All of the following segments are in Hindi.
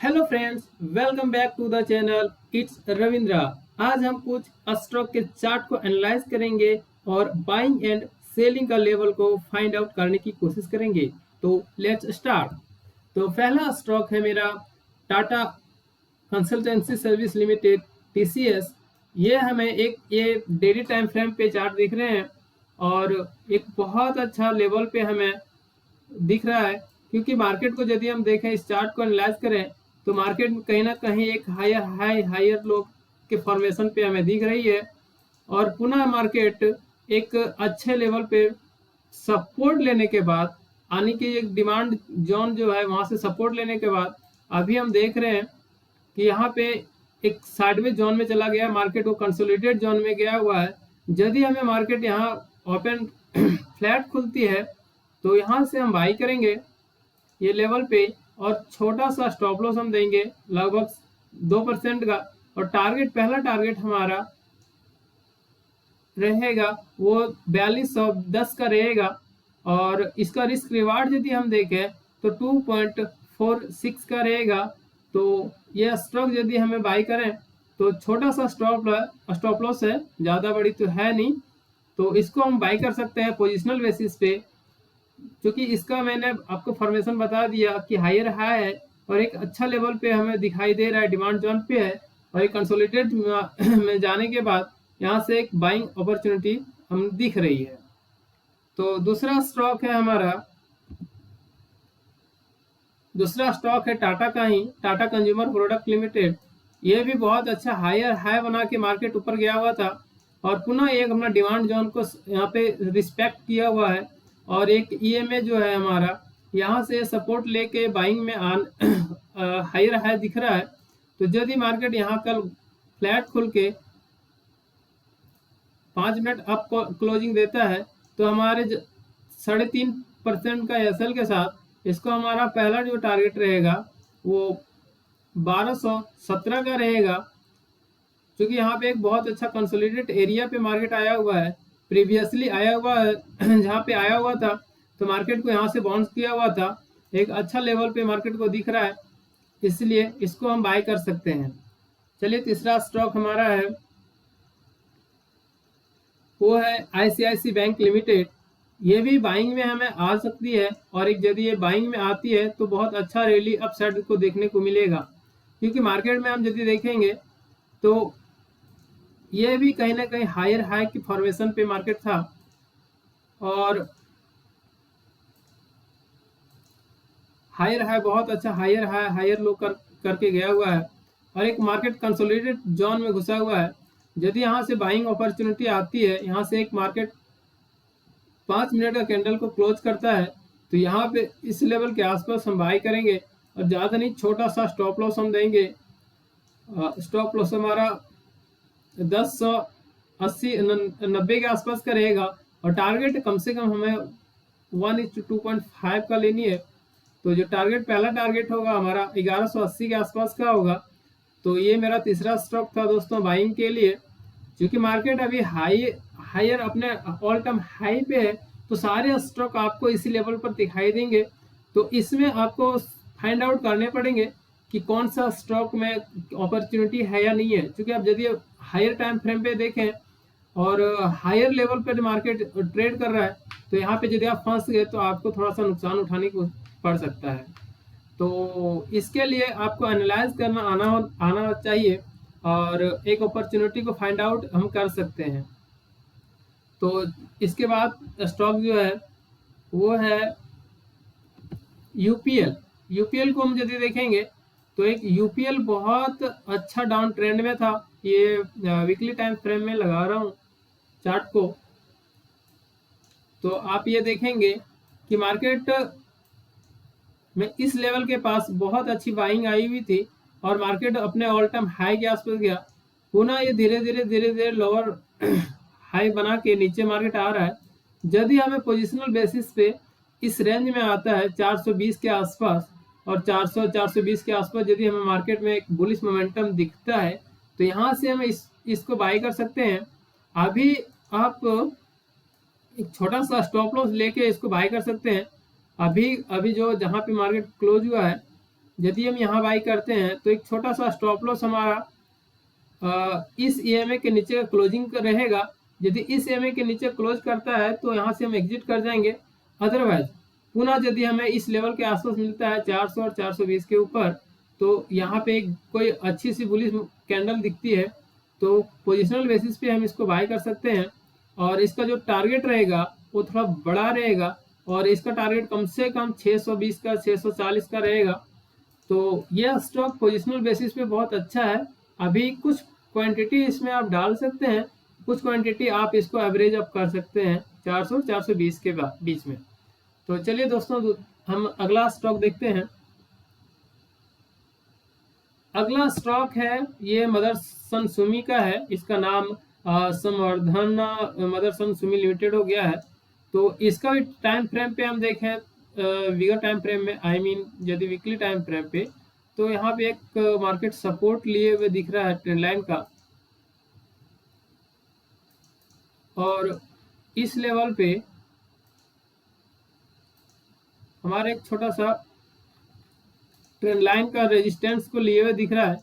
Hello friends, welcome back to the channel. It's Ravindra. आज हम कुछ स्टॉक के चार्ट को एनालाइज करेंगे और बाइंग एंड सेलिंग का लेवल को फाइंड आउट करने की कोशिश करेंगे। तो लेट्स स्टार्ट। तो पहला स्टॉक है मेरा Tata consultancy service limited, TCS. ये हमें ये डेली टाइम फ्रेम पे चार्ट दिख रहे हैं और एक बहुत अच्छा लेवल पे हमें दिख रहा है, क्योंकि मार्केट को यदि हम देखें, इस चार्ट को एनालाइज करें तो मार्केट में कहीं ना कहीं एक हायर लो के फॉर्मेशन पे हमें दिख रही है और पुनः मार्केट एक अच्छे लेवल पे सपोर्ट लेने के बाद, यानी कि एक डिमांड जोन जो है वहां से सपोर्ट लेने के बाद अभी हम देख रहे हैं कि यहाँ पे एक साइडवेज जोन में चला गया, मार्केट को कंसोलिडेट जोन में गया हुआ है। यदि हमें मार्केट यहाँ ओपन फ्लैट खुलती है तो यहाँ से हम बाई करेंगे ये लेवल पे और छोटा सा स्टॉप लॉस हम देंगे लगभग 2% का। और पहला टारगेट हमारा रहेगा वो 4210 का रहेगा और इसका रिस्क रिवार्ड यदि हम देखें तो 2.46 का रहेगा। तो ये स्टॉक यदि हमें बाई करें तो छोटा सा स्टॉप लॉस है, ज़्यादा बड़ी तो है नहीं, तो इसको हम बाई कर सकते हैं पोजिशनल बेसिस पे, क्योंकि इसका मैंने आपको फॉर्मेशन बता दिया कि हायर हाई है और एक अच्छा लेवल पे हमें दिखाई दे रहा है, डिमांड जोन पे है और एक कंसोलिडेट में जाने के बाद यहाँ से एक बाइंग अपॉर्चुनिटी हम दिख रही है। तो दूसरा स्टॉक है टाटा का ही, टाटा कंज्यूमर प्रोडक्ट लिमिटेड। ये भी बहुत अच्छा हायर हाई बना के मार्केट ऊपर गया हुआ था और पुनः एक अपना डिमांड जोन को यहाँ पे रिस्पेक्ट किया हुआ है और एक ईएमए जो है हमारा यहाँ से सपोर्ट लेके बाइंग में हायर हाई दिख रहा है। तो यदि मार्केट यहाँ कल फ्लैट खुल के 5 मिनट अप क्लोजिंग देता है तो हमारे 3.5% का एसएल के साथ इसको हमारा पहला जो टारगेट रहेगा वो 1217 का रहेगा, क्योंकि यहाँ पे एक बहुत अच्छा कंसोलिडेट एरिया पे मार्केट आया हुआ है, प्रीवियसली आया हुआ है जहाँ पे आया हुआ था तो मार्केट को यहाँ से बाउंस किया हुआ था, एक अच्छा लेवल पे मार्केट को दिख रहा है, इसलिए इसको हम बाय कर सकते हैं। चलिए तीसरा स्टॉक हमारा है वो है आईसीआईसी बैंक लिमिटेड। ये भी बाइंग में हमें आ सकती है और एक यदि ये बाइंग में आती है तो बहुत अच्छा रैली अपसाइड को देखने को मिलेगा, क्योंकि मार्केट में हम यदि देखेंगे तो ये भी कहीं ना कहीं हायर हाई की फॉर्मेशन पे मार्केट था और हायर हाई बहुत अच्छा हायर लो करके गया हुआ है और एक मार्केट कंसोलिडेट जोन में घुसा हुआ है। यदि यहाँ से बाइंग अपॉर्चुनिटी आती है, यहाँ से एक मार्केट 5 मिनट का कैंडल को क्लोज करता है तो यहाँ पे इस लेवल के आसपास हम बाई करेंगे और ज़्यादा नहीं, छोटा सा स्टॉप लॉस हम देंगे। स्टॉप लॉस हमारा 1080-90 के आसपास का रहेगा और टारगेट कम से कम हमें 1:2.5 का लेनी है। तो जो पहला टारगेट होगा हमारा 1180 के आसपास का होगा। तो ये मेरा तीसरा स्टॉक था दोस्तों बाइंग के लिए, क्योंकि मार्केट अभी हायर अपने ऑल टाइम हाई पे है तो सारे स्टॉक आपको इसी लेवल पर दिखाई देंगे। तो इसमें आपको फाइंड आउट करने पड़ेंगे कि कौन सा स्टॉक में अपॉर्चुनिटी है या नहीं है, क्योंकि आप यदि हायर टाइम फ्रेम पे देखें और हायर लेवल पर मार्केट ट्रेड कर रहा है तो यहाँ पे यदि आप फंस गए तो आपको थोड़ा सा नुकसान उठाने को पड़ सकता है। तो इसके लिए आपको एनालाइज करना आना चाहिए और एक अपॉर्चुनिटी को फाइंड आउट हम कर सकते हैं। तो इसके बाद स्टॉक जो है वो है यूपीएल को हम यदि देखेंगे तो एक यूपीएल बहुत अच्छा डाउन ट्रेंड में था। ये वीकली टाइम फ्रेम में लगा रहा हूँ चार्ट को, तो आप ये देखेंगे कि मार्केट में इस लेवल के पास बहुत अच्छी बाइंग आई हुई थी और मार्केट अपने ऑल टाइम हाई के आसपास गया, पुनः ये धीरे धीरे लोअर हाई बना के नीचे मार्केट आ रहा है। यदि हमें पोजिशनल बेसिस पे इस रेंज में आता है 420 के आसपास और 420 के आसपास यदि हमें मार्केट में एक बुलिश मोमेंटम दिखता है तो यहाँ से हम इसको बाई कर सकते हैं। अभी आप एक छोटा सा स्टॉप लॉस लेके इसको बाई कर सकते हैं। अभी जो जहाँ पे मार्केट क्लोज हुआ है यदि हम यहाँ बाई करते हैं तो एक छोटा सा स्टॉप लॉस हमारा इस ईएमए के नीचे का क्लोजिंग रहेगा। यदि इस ईएमए के नीचे क्लोज करता है तो यहाँ से हम एग्जिट कर जाएंगे। अदरवाइज पुनः यदि हमें इस लेवल के आसपास मिलता है 400 और 420 के ऊपर, तो यहाँ पे कोई अच्छी सी बुलिश कैंडल दिखती है तो पोजिशनल बेसिस पे हम इसको बाय कर सकते हैं। और इसका जो टारगेट रहेगा वो थोड़ा बड़ा रहेगा और इसका टारगेट कम से कम 620 का 640 का रहेगा। तो यह स्टॉक पोजिशनल बेसिस पे बहुत अच्छा है। अभी कुछ क्वांटिटी इसमें आप डाल सकते हैं, कुछ क्वांटिटी आप इसको एवरेज अप कर सकते हैं 400 420 के बीच में। तो चलिए दोस्तों, हम अगला स्टॉक देखते हैं। अगला स्टॉक है ये मदरसन सुमी का है। इसका नाम संवर्धन मदरसन सुमी लिमिटेड हो गया है। तो इसका भी टाइम फ्रेम पे हम देखें, बिगर टाइम फ्रेम में, आई मीन यदि वीकली टाइम फ्रेम पे, तो यहाँ पे एक मार्केट सपोर्ट लिए हुए दिख रहा है ट्रेंड लाइन का। और इस लेवल पे हमारे एक छोटा सा ट्रेंड लाइन का रेजिस्टेंस को लिए हुए दिख रहा है।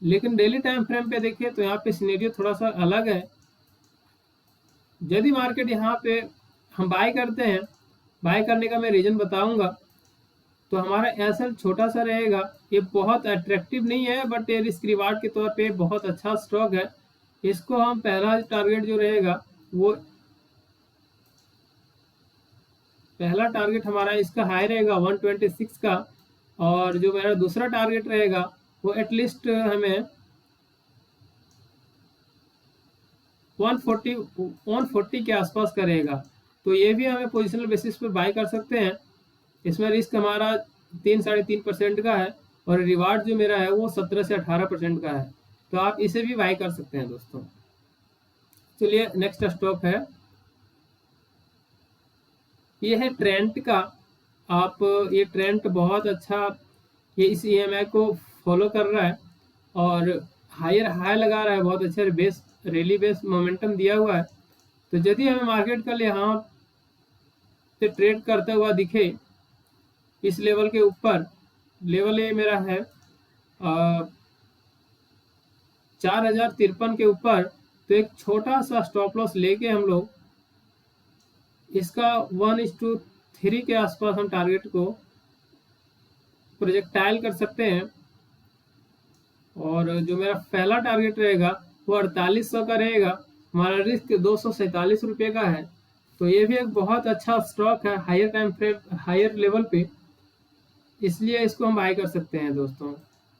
लेकिन डेली टाइम फ्रेम पे देखिए तो यहाँ पे सिनेरियो थोड़ा सा अलग है। यदि मार्केट यहाँ पे हम बाय करते हैं, बाय करने का मैं रीजन बताऊंगा, तो हमारा एसएल छोटा सा रहेगा। ये बहुत अट्रैक्टिव नहीं है बट ये रिस्क रिवार्ड के तौर पे बहुत अच्छा स्टॉक है। इसको हम पहला टारगेट जो रहेगा वो, पहला टारगेट हमारा इसका हाई रहेगा 126 का, और जो मेरा दूसरा टारगेट रहेगा वो एटलीस्ट हमें 140 के आसपास का रहेगा। तो ये भी हमें पोजिशनल बेसिस पे बाय कर सकते हैं। इसमें रिस्क हमारा 3-3.5% का है और रिवार्ड जो मेरा है वो 17 से 18% का है। तो आप इसे भी बाय कर सकते हैं दोस्तों। चलिए नेक्स्ट स्टॉक है, ये है ट्रेंट का। आप ये ट्रेंट बहुत अच्छा, ये इस ईएमआई को फॉलो कर रहा है और हायर हाई लगा रहा है, बहुत अच्छा बेस रैली बेस मोमेंटम दिया हुआ है। तो यदि हमें मार्केट का यहाँ से ट्रेड करता हुआ दिखे इस लेवल के ऊपर, लेवल ये मेरा है 4053 के ऊपर, तो एक छोटा सा स्टॉप लॉस लेके हम लोग इसका 1:3 के आसपास हम टारगेट को प्रोजेक्टाइल कर सकते हैं। और जो मेरा पहला टारगेट रहेगा वो 4800 का रहेगा। हमारा रिस्क 247 रुपये का है। तो ये भी एक बहुत अच्छा स्टॉक है higher time frame, higher level पे, इसलिए इसको हम बाय कर सकते हैं दोस्तों।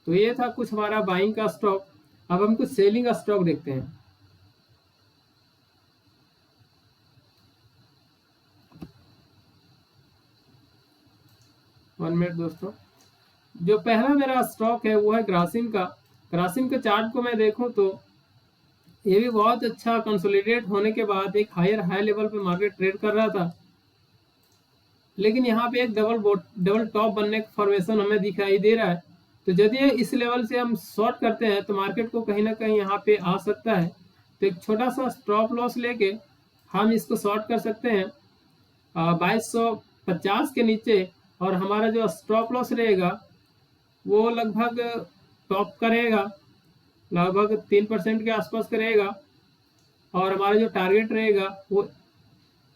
तो ये था कुछ हमारा बाइंग का स्टॉक। अब हम कुछ सेलिंग का स्टॉक देखते हैं। वन मिनट दोस्तों। जो पहला मेरा स्टॉक है वो है ग्रासिम का। ग्रासिम के चार्ट को मैं देखूं तो ये भी बहुत अच्छा कंसोलिडेट होने के बाद एक हायर हाई लेवल पे मार्केट ट्रेड कर रहा था। लेकिन यहाँ पे एक डबल टॉप बनने का फॉर्मेशन हमें दिखाई दे रहा है। तो यदि इस लेवल से हम शॉर्ट करते हैं तो मार्केट को कहीं ना कहीं यहाँ पे आ सकता है। तो एक छोटा सा स्टॉप लॉस लेके हम इसको शॉर्ट कर सकते हैं 2250 के नीचे। और हमारा जो स्टॉप लॉस रहेगा वो लगभग टॉप करेगा, लगभग 3% के आसपास करेगा। और हमारा जो टारगेट रहेगा वो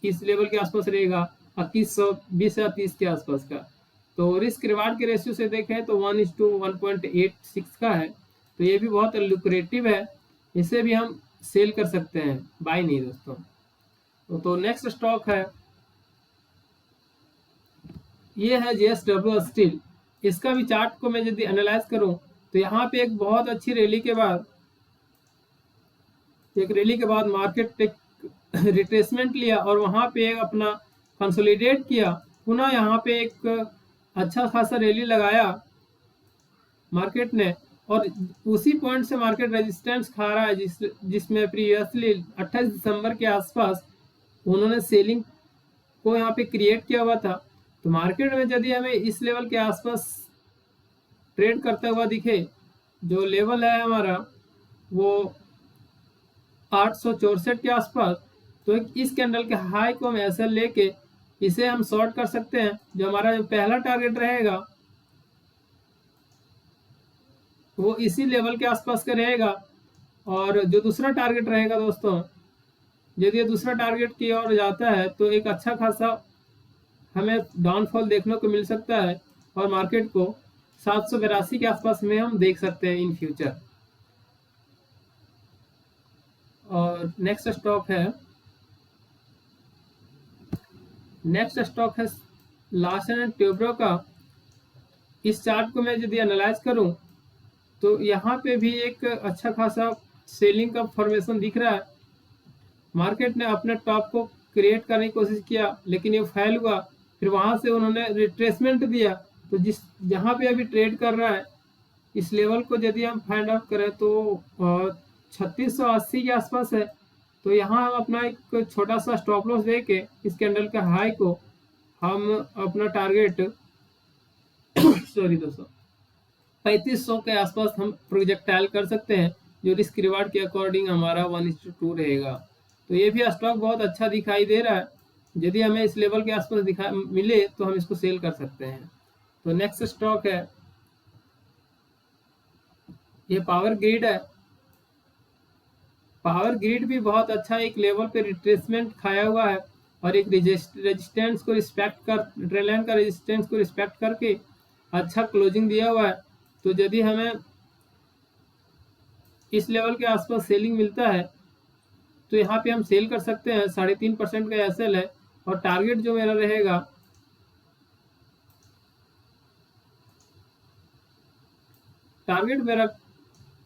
इस लेवल के आसपास रहेगा 2120 या 30 के आसपास का। तो रिस्क रिवार्ड के रेशियो से देखें तो 1:1.86 का है। तो ये भी बहुत लुक्रेटिव है, इसे भी हम सेल कर सकते हैं, बाय नहीं दोस्तों। तो नेक्स्ट स्टॉक है, ये है JSW स्टील। इसका भी चार्ट को मैं यदि एनालाइज करूं तो यहाँ पे एक बहुत अच्छी रैली के बाद, मार्केट एक रिट्रेसमेंट लिया और वहां पे अपना कंसोलिडेट किया। पुनः यहाँ पे एक अच्छा खासा रैली लगाया मार्केट ने, और उसी पॉइंट से मार्केट रेजिस्टेंस खा रहा है जिसमें प्रीवियसली 28 दिसंबर के आसपास उन्होंने सेलिंग को यहाँ पे क्रिएट किया हुआ था। तो मार्केट में यदि हमें इस लेवल के आसपास ट्रेड करता हुआ दिखे, जो लेवल है हमारा वो 864 के आसपास, तो इस कैंडल के हाई को हम ऐसे लेके इसे हम शॉर्ट कर सकते हैं। जो हमारा जो पहला टारगेट रहेगा वो इसी लेवल के आसपास का रहेगा। और जो दूसरा टारगेट रहेगा दोस्तों, यदि ये दूसरा टारगेट की ओर जाता है तो एक अच्छा खासा हमें डाउनफॉल देखने को मिल सकता है और मार्केट को 782 के आसपास में हम देख सकते हैं इन फ्यूचर। और नेक्स्ट स्टॉक है लार्सन एंड ट्यूब्रो का। इस चार्ट को मैं यदि एनालाइज करूं तो यहाँ पे भी एक अच्छा खासा सेलिंग का फॉर्मेशन दिख रहा है। मार्केट ने अपने टॉप को क्रिएट करने की कोशिश किया लेकिन ये फेल हुआ, फिर वहां से उन्होंने रिट्रेसमेंट दिया। तो जहाँ पे अभी ट्रेड कर रहा है, इस लेवल को यदि हम फाइंड आउट करें तो 3680 के आसपास है। तो यहाँ हम अपना एक छोटा सा स्टॉप लॉस दे के इस कैंडल के हाई को हम अपना टारगेट सॉरी दोस्तों 3500 के आसपास हम प्रोजेक्टाइल कर सकते हैं, जो रिस्क रिवार्ड के अकॉर्डिंग हमारा 1:2 रहेगा। तो ये भी स्टॉक बहुत अच्छा दिखाई दे रहा है। यदि हमें इस लेवल के आसपास मिले तो हम इसको सेल कर सकते हैं। तो नेक्स्ट स्टॉक है, ये पावर ग्रिड है। पावर ग्रिड भी बहुत अच्छा एक लेवल पे रिट्रेसमेंट खाया हुआ है और एक रेजिस्टेंस को रिस्पेक्ट कर ट्रेलाइन का रेजिस्टेंस को रिस्पेक्ट करके अच्छा क्लोजिंग दिया हुआ है। तो यदि हमें इस लेवल के आसपास सेलिंग मिलता है तो यहाँ पे हम सेल कर सकते हैं। 3.5% का एसएल है और टारगेट जो मेरा रहेगा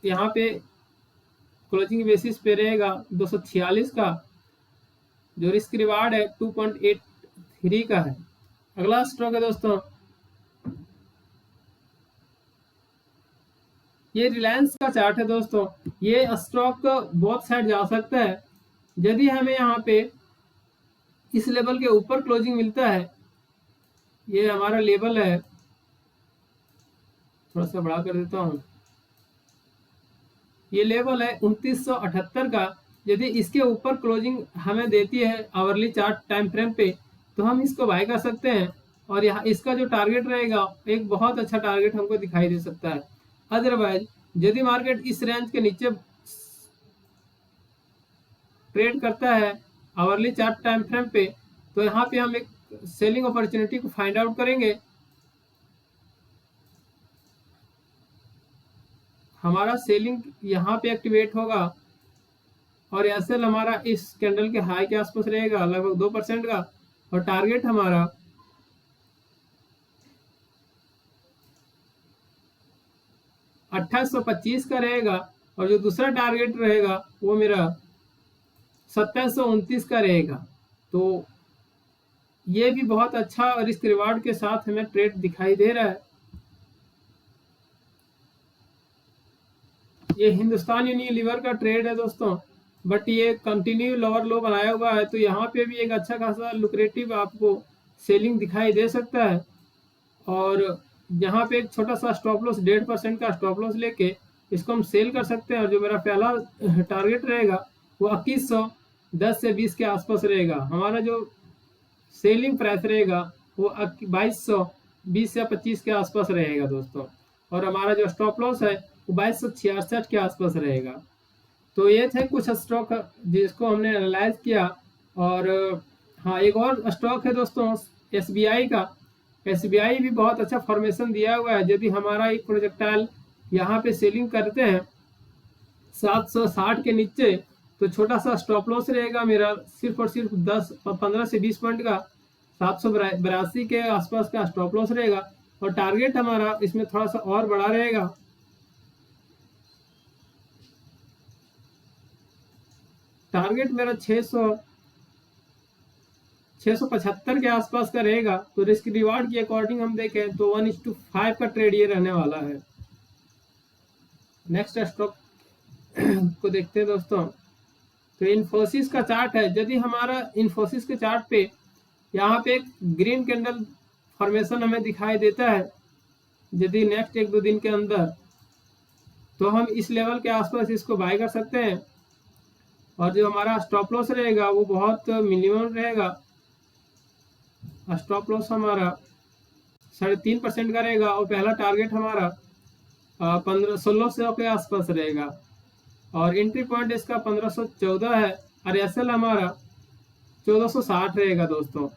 यहाँ पे क्लोजिंग बेसिस पे रहेगा 246 का, जो रिस्क रिवार्ड है 2.83 का है। अगला स्टॉक है दोस्तों, ये रिलायंस का चार्ट है दोस्तों। ये स्टॉक बहुत साइड जा सकता है यदि हमें यहाँ पे इस लेवल के ऊपर क्लोजिंग मिलता है। ये हमारा लेवल है, थोड़ा सा बड़ा कर देता हूँ। ये लेवल है 2978 का। यदि इसके ऊपर क्लोजिंग हमें देती है आवरली चार्ट टाइम फ्रेम पे तो हम इसको बाय कर सकते हैं। और यहाँ इसका जो टारगेट रहेगा एक बहुत अच्छा टारगेट हमको दिखाई दे सकता है। अदरवाइज यदि मार्केट इस रेंज के नीचे ट्रेड करता है आवरली चार्ट टाइम फ्रेम पे तो यहाँ पे हम एक सेलिंग अपॉर्चुनिटी को फाइंड आउट करेंगे। हमारा सेलिंग यहाँ पे एक्टिवेट होगा और एसएल हमारा इस कैंडल के हाई के आसपास रहेगा लगभग 2% का। और टारगेट हमारा 2825 का रहेगा और जो दूसरा टारगेट रहेगा वो मेरा 2729 का रहेगा। तो ये भी बहुत अच्छा रिस्क रिवार्ड के साथ हमें ट्रेड दिखाई दे रहा है। ये हिंदुस्तान यूनिलीवर का ट्रेड है दोस्तों, बट ये कंटिन्यू लोअर लो बनाया हुआ है। तो यहाँ पे भी एक अच्छा खासा लुक्रेटिव आपको सेलिंग दिखाई दे सकता है। और यहाँ पे एक छोटा सा स्टॉप लॉस 1.5% का स्टॉप लॉस लेके इसको हम सेल कर सकते हैं। और जो मेरा पहला टारगेट रहेगा वो 2110 से 20 के आसपास रहेगा। हमारा जो सेलिंग प्राइस रहेगा वो 2220 या 25 के आसपास रहेगा दोस्तों। और हमारा जो स्टॉप लॉस है वो 2266 के आसपास रहेगा। तो ये थे कुछ स्टॉक जिसको हमने एनालाइज किया। और हाँ, एक और स्टॉक है दोस्तों एसबीआई का। एसबीआई भी बहुत अच्छा फॉर्मेशन दिया हुआ है। यदि हमारा एक प्रोजेक्टाइल यहाँ पे सेलिंग करते हैं 760 के नीचे तो छोटा सा स्टॉप लॉस रहेगा मेरा सिर्फ और सिर्फ 15 से 20 पॉइंट का 782 के आसपास का स्टॉप लॉस रहेगा। और टारगेट हमारा इसमें थोड़ा सा और बड़ा रहेगा। टारगेट मेरा 675 के आसपास का रहेगा। तो रिस्क रिवार्ड की अकॉर्डिंग हम देखें तो 1:5 का ट्रेड ये रहने वाला है। नेक्स्ट स्टॉक को देखते हैं दोस्तों। तो इन्फोसिस का चार्ट है। यदि हमारा इन्फोसिस के चार्ट पे यहाँ पे एक ग्रीन कैंडल फॉर्मेशन हमें दिखाई देता है यदि नेक्स्ट 1-2 दिन के अंदर, तो हम इस लेवल के आसपास इसको बाय कर सकते हैं। और जो हमारा स्टॉप लॉस रहेगा वो बहुत मिनिमम रहेगा। स्टॉप लॉस हमारा 3.5% का रहेगा और पहला टारगेट हमारा 1600 के आसपास रहेगा और एंट्री पॉइंट इसका 1514 है और एसएल हमारा 1460 रहेगा दोस्तों।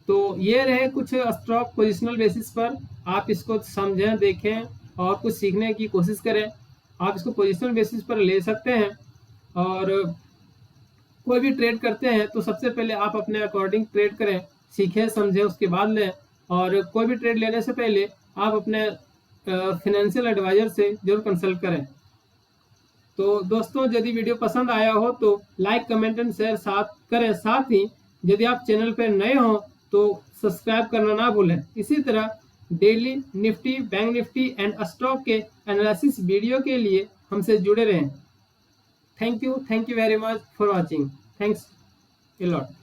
तो ये रहे कुछ स्टॉक पोजिशनल बेसिस पर, आप इसको समझें, देखें और कुछ सीखने की कोशिश करें। आप इसको पोजिशनल बेसिस पर ले सकते हैं और कोई भी ट्रेड करते हैं तो सबसे पहले आप अपने अकॉर्डिंग ट्रेड करें, सीखें समझें, उसके बाद लें। और कोई भी ट्रेड लेने से पहले आप अपने फाइनेंशियल एडवाइजर से जरूर कंसल्ट करें। तो दोस्तों यदि वीडियो पसंद आया हो तो लाइक कमेंट एंड शेयर करें। साथ ही यदि आप चैनल पर नए हो तो सब्सक्राइब करना ना भूलें। इसी तरह daily Nifty, bank Nifty and stock के एनालिसिस वीडियो के लिए हमसे जुड़े रहें। Thank you very much for watching. Thanks a lot।